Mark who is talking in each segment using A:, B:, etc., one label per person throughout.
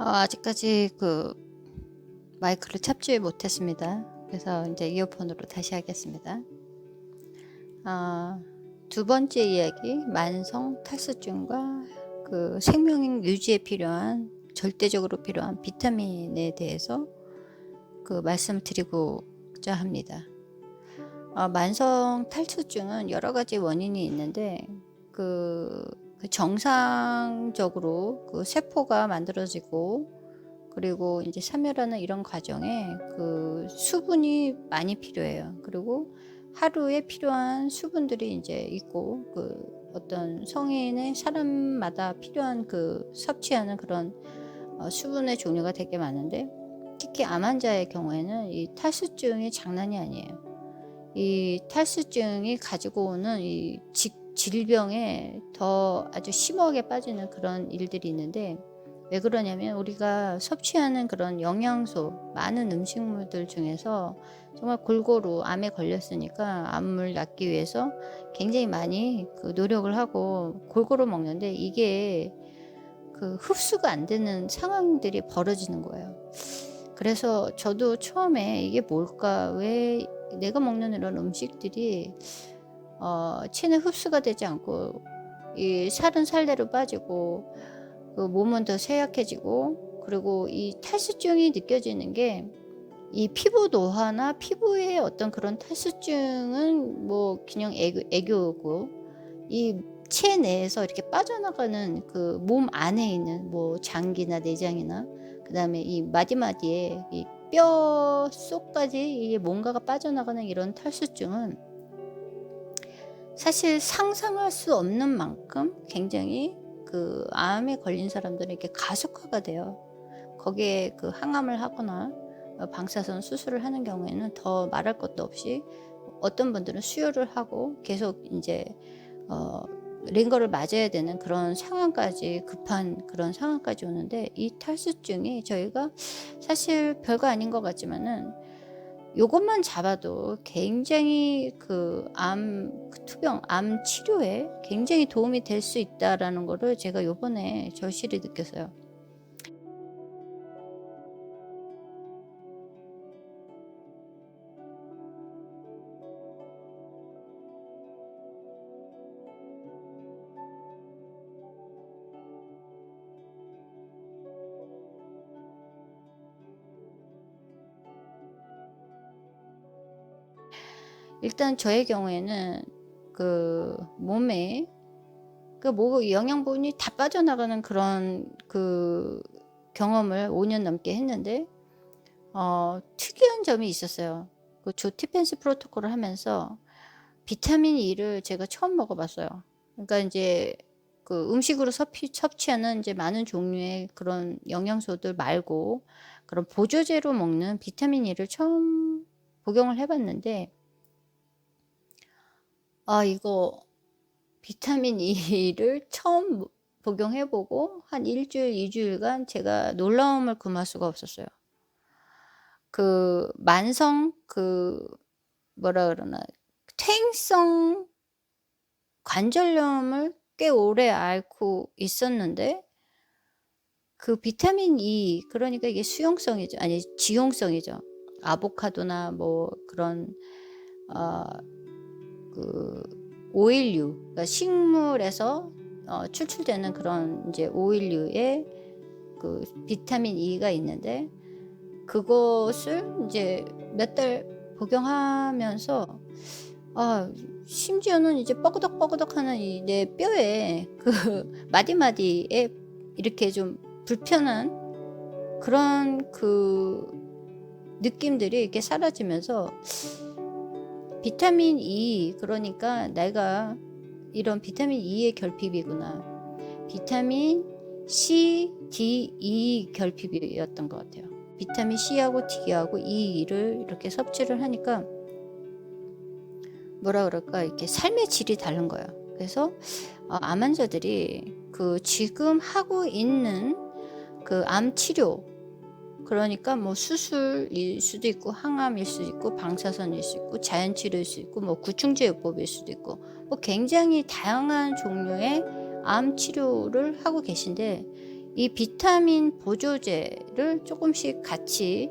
A: 아직까지 마이크를 잡지 못했습니다. 그래서 이제 이어폰으로 다시 하겠습니다. 두 번째 이야기, 만성 탈수증과 생명 유지에 필요한, 절대적으로 필요한 비타민에 대해서 말씀을 드리고자 합니다. 만성 탈수증은 여러 가지 원인이 있는데, 정상적으로 세포가 만들어지고, 그리고 이제 사멸하는 이런 과정에 수분이 많이 필요해요. 그리고 하루에 필요한 수분들이 이제 있고, 어떤 성인의 사람마다 필요한 섭취하는 그런 수분의 종류가 되게 많은데, 특히 암 환자의 경우에는 이 탈수증이 장난이 아니에요. 이 탈수증이 가지고 오는 이 질병에 더 아주 심하게 빠지는 그런 일들이 있는데, 왜 그러냐면 우리가 섭취하는 그런 영양소, 많은 음식물들 중에서 정말 골고루 암에 걸렸으니까 암을 낫기 위해서 굉장히 많이 노력을 하고 골고루 먹는데, 이게 흡수가 안 되는 상황들이 벌어지는 거예요. 그래서 저도 처음에 이게 뭘까, 왜 내가 먹는 이런 음식들이 체내 흡수가 되지 않고 이 살은 살대로 빠지고 몸은 더 쇠약해지고, 그리고 이 탈수증이 느껴지는 게, 이 피부 노화나 피부의 어떤 그런 탈수증은 뭐 그냥 애교고, 이 체내에서 이렇게 빠져나가는 몸 안에 있는 뭐 장기나 내장이나, 그 다음에 이 마디마디에 이 뼈 속까지 이게 뭔가가 빠져나가는 이런 탈수증은 사실 상상할 수 없는 만큼 굉장히 암에 걸린 사람들은 이렇게 가속화가 돼요. 거기에 항암을 하거나 방사선 수술을 하는 경우에는 더 말할 것도 없이, 어떤 분들은 수혈을 하고 계속 이제 링거를 맞아야 되는 그런 상황까지, 급한 그런 상황까지 오는데, 이 탈수증이 저희가 사실 별거 아닌 것 같지만은 요것만 잡아도 굉장히 투병, 암 치료에 굉장히 도움이 될 수 있다라는 거를 제가 요번에 절실히 느꼈어요. 일단 저의 경우에는 몸에 영양분이 다 빠져나가는 그런 경험을 5년 넘게 했는데, 특이한 점이 있었어요. 조 티펜스 프로토콜을 하면서 비타민 E를 제가 처음 먹어봤어요. 그러니까 이제 음식으로 섭취하는 이제 많은 종류의 그런 영양소들 말고, 그런 보조제로 먹는 비타민 E를 처음 복용을 해봤는데, 이거 비타민 E를 처음 복용해보고 한 일주일, 2주일간 제가 놀라움을 금할 수가 없었어요. 만성 뭐라 그러나, 퇴행성 관절염을 꽤 오래 앓고 있었는데, 비타민 E, 그러니까 이게 수용성이죠. 아니, 지용성이죠. 아보카도나 뭐 그런 오일류, 그러니까 식물에서 추출되는 그런 이제 오일류의 비타민 E가 있는데, 그것을 이제 몇 달 복용하면서 심지어는 이제 뻐그덕뻐그덕하는 이 내 뼈에 마디마디에 이렇게 좀 불편한 그런 느낌들이 이렇게 사라지면서, 비타민 E, 그러니까 내가 이런 비타민 E의 결핍이구나. 비타민 C, D, E 결핍이었던 것 같아요. 비타민 C하고 D하고 E를 이렇게 섭취를 하니까 뭐라 그럴까, 이렇게 삶의 질이 다른 거예요. 그래서 암 환자들이 지금 하고 있는 암 치료, 그러니까 뭐 수술일 수도 있고, 항암일 수도 있고, 방사선일 수 있고, 자연치료일 수 있고, 뭐 구충제요법일 수도 있고, 뭐 굉장히 다양한 종류의 암 치료를 하고 계신데, 이 비타민 보조제를 조금씩 같이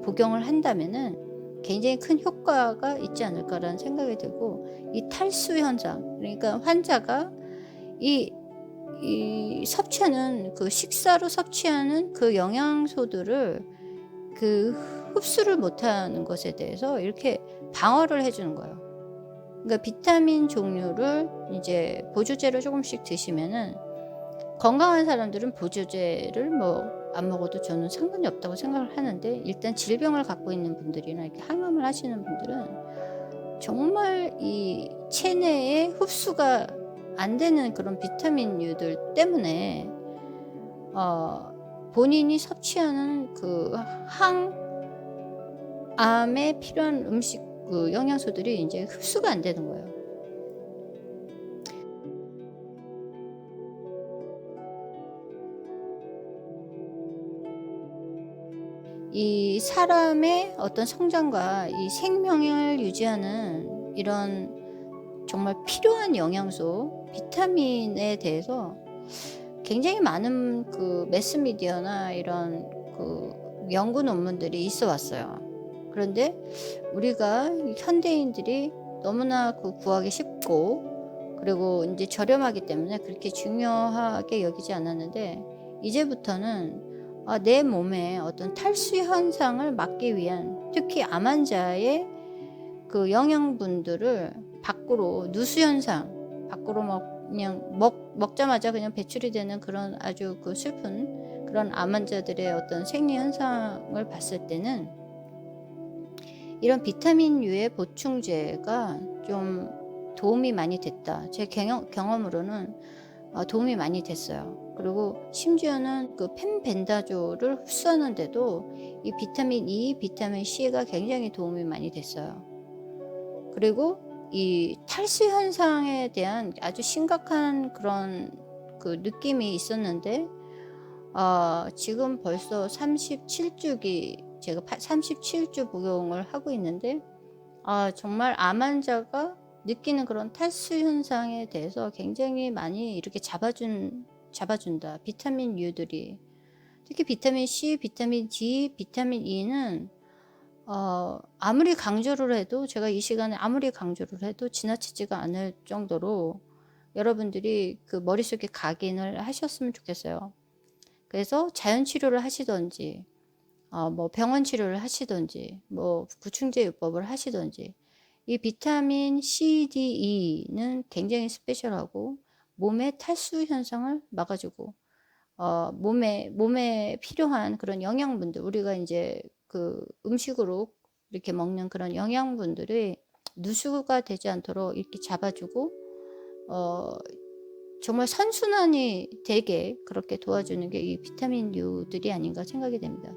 A: 복용을 한다면은 굉장히 큰 효과가 있지 않을까라는 생각이 들고, 이 탈수 현상, 그러니까 환자가 이 섭취하는 그 식사로 섭취하는 그 영양소들을 그 흡수를 못하는 것에 대해서 이렇게 방어를 해 주는 거예요. 그러니까 비타민 종류를 이제 보조제로 조금씩 드시면은, 건강한 사람들은 보조제를 뭐 안 먹어도 저는 상관이 없다고 생각을 하는데, 일단 질병을 갖고 있는 분들이나 이렇게 항암을 하시는 분들은 정말 이 체내에 흡수가 안 되는 그런 비타민류들 때문에 본인이 섭취하는 그 항암에 필요한 음식 그 영양소들이 이제 흡수가 안 되는 거예요. 이 사람의 어떤 성장과 이 생명을 유지하는 이런 정말 필요한 영양소, 비타민에 대해서 굉장히 많은 그 매스미디어나 이런 그 연구 논문들이 있어 왔어요. 그런데 우리가 현대인들이 너무나 그 구하기 쉽고, 그리고 이제 저렴하기 때문에 그렇게 중요하게 여기지 않았는데, 이제부터는 내 몸에 어떤 탈수 현상을 막기 위한, 특히 암 환자의 그 영양분들을 밖으로, 누수 현상, 밖으로 그냥 먹자마자 그냥 배출이 되는 그런 아주 그 슬픈 그런 암 환자들의 어떤 생리 현상을 봤을 때는, 이런 비타민류의 보충제가 좀 도움이 많이 됐다. 제 경험으로는 도움이 많이 됐어요. 그리고 심지어는 그 펜벤다졸을 흡수하는데도 이 비타민 E, 비타민 C가 굉장히 도움이 많이 됐어요. 그리고 이 탈수 현상에 대한 아주 심각한 그런 그 느낌이 있었는데, 지금 벌써 37주기, 제가 37주 복용을 하고 있는데, 정말 암 환자가 느끼는 그런 탈수 현상에 대해서 굉장히 많이 이렇게 잡아준다. 비타민류들이. 특히 비타민 C, 비타민 D, 비타민 E는 아무리 강조를 해도, 제가 이 시간에 아무리 강조를 해도 지나치지가 않을 정도로 여러분들이 그 머릿속에 각인을 하셨으면 좋겠어요. 그래서 자연 치료를 하시던지, 뭐 병원 치료를 하시던지, 뭐 구충제 요법을 하시던지, 이 비타민 C, D, E는 굉장히 스페셜하고 몸의 탈수 현상을 막아주고, 몸에 필요한 그런 영양분들, 우리가 이제 그 음식으로 이렇게 먹는 그런 영양분들이 누수가 되지 않도록 이렇게 잡아주고, 정말 선순환이 되게 그렇게 도와주는 게 이 비타민류들이 아닌가 생각이 됩니다.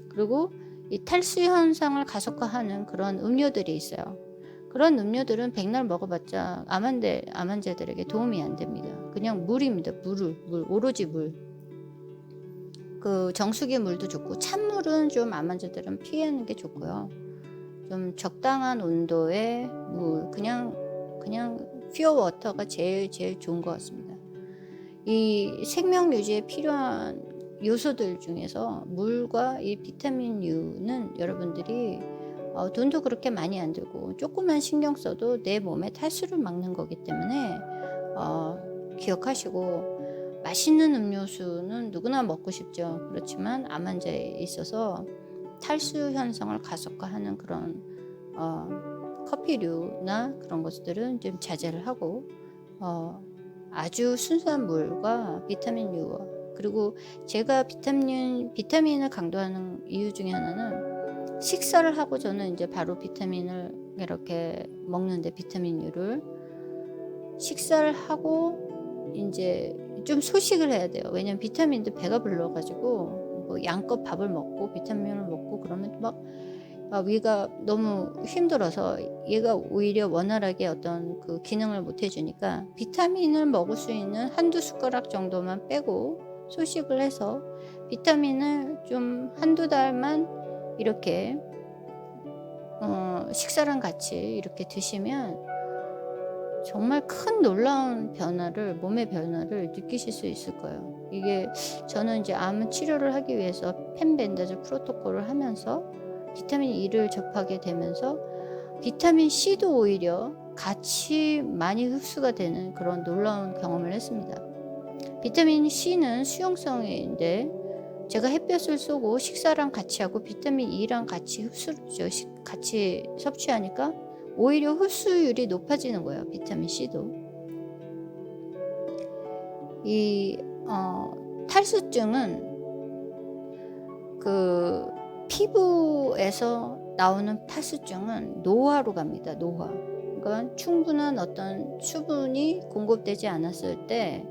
A: 그리고 이 탈수 현상을 가속화하는 그런 음료들이 있어요. 그런 음료들은 백날 먹어봤자 암 환자들에게 도움이 안 됩니다. 그냥 물입니다. 물, 오로지 물. 그 정수기 물도 좋고, 찬물은 좀 암 환자들은 피하는 게 좋고요. 좀 적당한 온도의 물, 그냥 퓨어 워터가 제일 좋은 것 같습니다. 이 생명 유지에 필요한 요소들 중에서 물과 이 비타민류는 여러분들이 돈도 그렇게 많이 안 들고 조금만 신경 써도 내 몸에 탈수를 막는 거기 때문에 기억하시고, 맛있는 음료수는 누구나 먹고 싶죠. 그렇지만 암 환자에 있어서 탈수 현상을 가속화하는 그런 커피류나 그런 것들은 좀 자제를 하고, 아주 순수한 물과 비타민류와, 그리고 제가 비타민을 강조하는 이유 중에 하나는, 식사를 하고 저는 이제 바로 비타민을 이렇게 먹는데, 비타민류를 식사를 하고 이제 좀 소식을 해야 돼요. 왜냐면 비타민도 배가 불러가지고 뭐 양껏 밥을 먹고 비타민을 먹고 그러면 막 위가 너무 힘들어서 얘가 오히려 원활하게 어떤 그 기능을 못 해주니까, 비타민을 먹을 수 있는 한두 숟가락 정도만 빼고 소식을 해서 비타민을 좀 한두 달만 이렇게 식사랑 같이 이렇게 드시면 정말 큰 놀라운 변화를, 몸의 변화를 느끼실 수 있을 거예요. 이게 저는 이제 암 치료를 하기 위해서 펜밴더즈 프로토콜을 하면서 비타민 E를 접하게 되면서 비타민 C도 오히려 같이 많이 흡수가 되는 그런 놀라운 경험을 했습니다. 비타민 C는 수용성인데 제가 햇볕을 쏘고 식사랑 같이 하고 비타민 E랑 같이 같이 섭취하니까 오히려 흡수율이 높아지는 거예요. 비타민 C도. 이 탈수증은 그 피부에서 나오는 탈수증은 노화로 갑니다. 노화. 그러니까 충분한 어떤 수분이 공급되지 않았을 때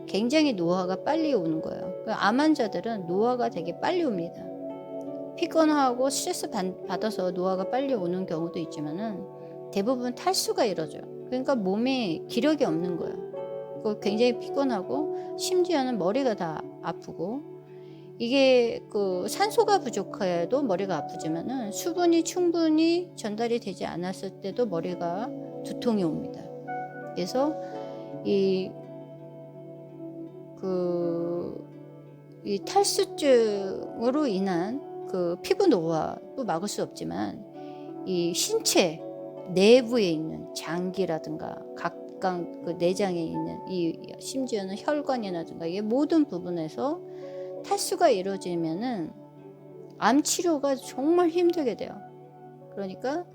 A: 굉장히 노화가 빨리 오는 거예요. 그러니까 암 환자들은 노화가 되게 빨리 옵니다. 피곤하고 스트레스 받아서 노화가 빨리 오는 경우도 있지만은 대부분 탈수가 이루어져요. 그러니까 몸에 기력이 없는 거예요. 굉장히 피곤하고 심지어는 머리가 다 아프고, 이게 그 산소가 부족해도 머리가 아프지만은 수분이 충분히 전달이 되지 않았을 때도 머리가 두통이 옵니다. 그래서 이 탈수증으로 인한 그 피부 노화도 막을 수 없지만 이 신체 내부에 있는 장기라든가 각각 그 내장에 있는 심지어는 혈관이라든가 이 모든 부분에서 탈수가 이루어지면은 암 치료가 정말 힘들게 돼요. 그러니까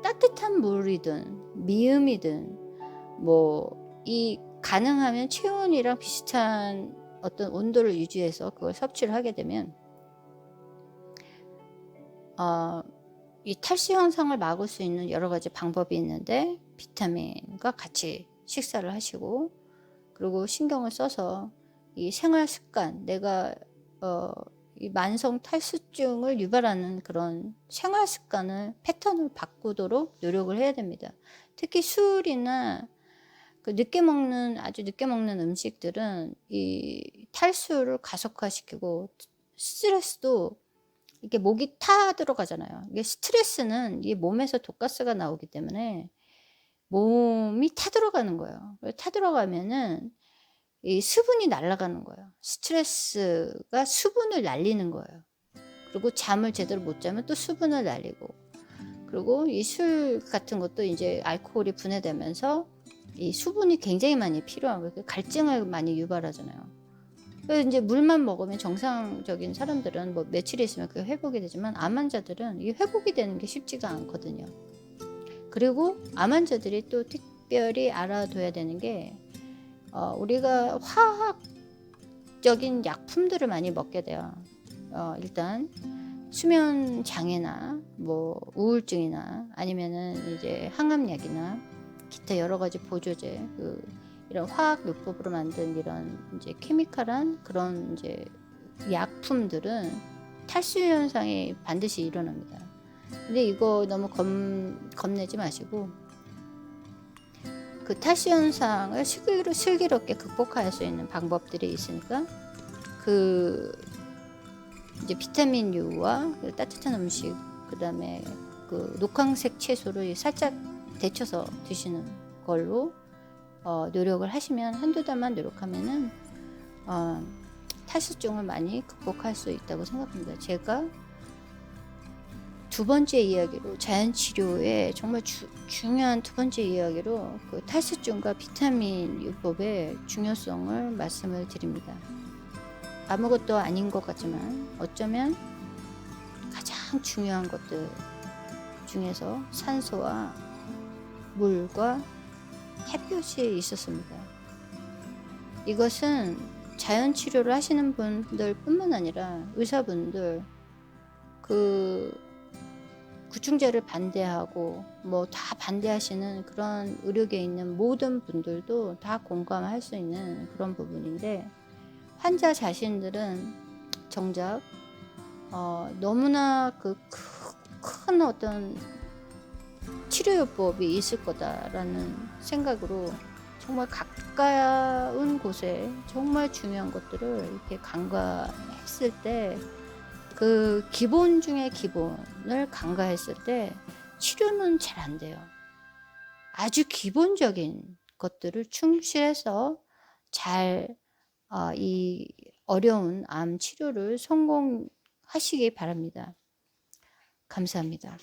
A: 따뜻한 물이든 미음이든 가능하면 체온이랑 비슷한 어떤 온도를 유지해서 그걸 섭취를 하게 되면 이 탈수 현상을 막을 수 있는 여러 가지 방법이 있는데, 비타민과 같이 식사를 하시고, 그리고 신경을 써서 이 생활 습관, 내가 이 만성 탈수증을 유발하는 그런 생활 습관을 패턴을 바꾸도록 노력을 해야 됩니다. 특히 술이나 아주 늦게 먹는 음식들은 이 탈수를 가속화시키고, 스트레스도 이게 목이 타 들어가잖아요. 이게 스트레스는 이 몸에서 독가스가 나오기 때문에 몸이 타 들어가는 거예요. 타 들어가면은 이 수분이 날아가는 거예요. 스트레스가 수분을 날리는 거예요. 그리고 잠을 제대로 못 자면 또 수분을 날리고, 그리고 이 술 같은 것도 이제 알코올이 분해되면서 이 수분이 굉장히 많이 필요한 거예요. 갈증을 많이 유발하잖아요. 그래서 이제 물만 먹으면 정상적인 사람들은 며칠 있으면 그게 회복이 되지만, 암 환자들은 이 회복이 되는 게 쉽지가 않거든요. 그리고 암 환자들이 또 특별히 알아둬야 되는 게 우리가 화학적인 약품들을 많이 먹게 돼요. 일단 수면 장애나 우울증이나 아니면은 이제 항암약이나 기타 여러 가지 보조제, 이런 화학 요법으로 만든 이런 이제 케미컬한 그런 이제 약품들은 탈수 현상이 반드시 일어납니다. 근데 이거 너무 겁내지 마시고, 그 탈수 현상을 슬기롭게 극복할 수 있는 방법들이 있으니까, 이제 비타민 U와 따뜻한 음식, 그다음에 녹황색 채소를 살짝 데쳐서 드시는 걸로 노력을 하시면, 한두 달만 노력하면은 탈수증을 많이 극복할 수 있다고 생각합니다. 제가 두 번째 이야기로, 자연치료의 정말 중요한 두 번째 이야기로 탈수증과 비타민 요법의 중요성을 말씀을 드립니다. 아무것도 아닌 것 같지만 어쩌면 가장 중요한 것들 중에서 산소와 물과 햇볕이 있었습니다. 이것은 자연치료를 하시는 분들 뿐만 아니라 의사분들, 구충제를 반대하고 다 반대하시는 그런 의료계에 있는 모든 분들도 다 공감할 수 있는 그런 부분인데, 환자 자신들은 정작 너무나 큰 어떤 치료요법이 있을 거다라는 생각으로 정말 가까운 곳에 정말 중요한 것들을 이렇게 간과했을 때, 기본 중에 기본을 간과했을 때 치료는 잘 안 돼요. 아주 기본적인 것들을 충실해서 잘 이 어려운 암 치료를 성공하시기 바랍니다. 감사합니다.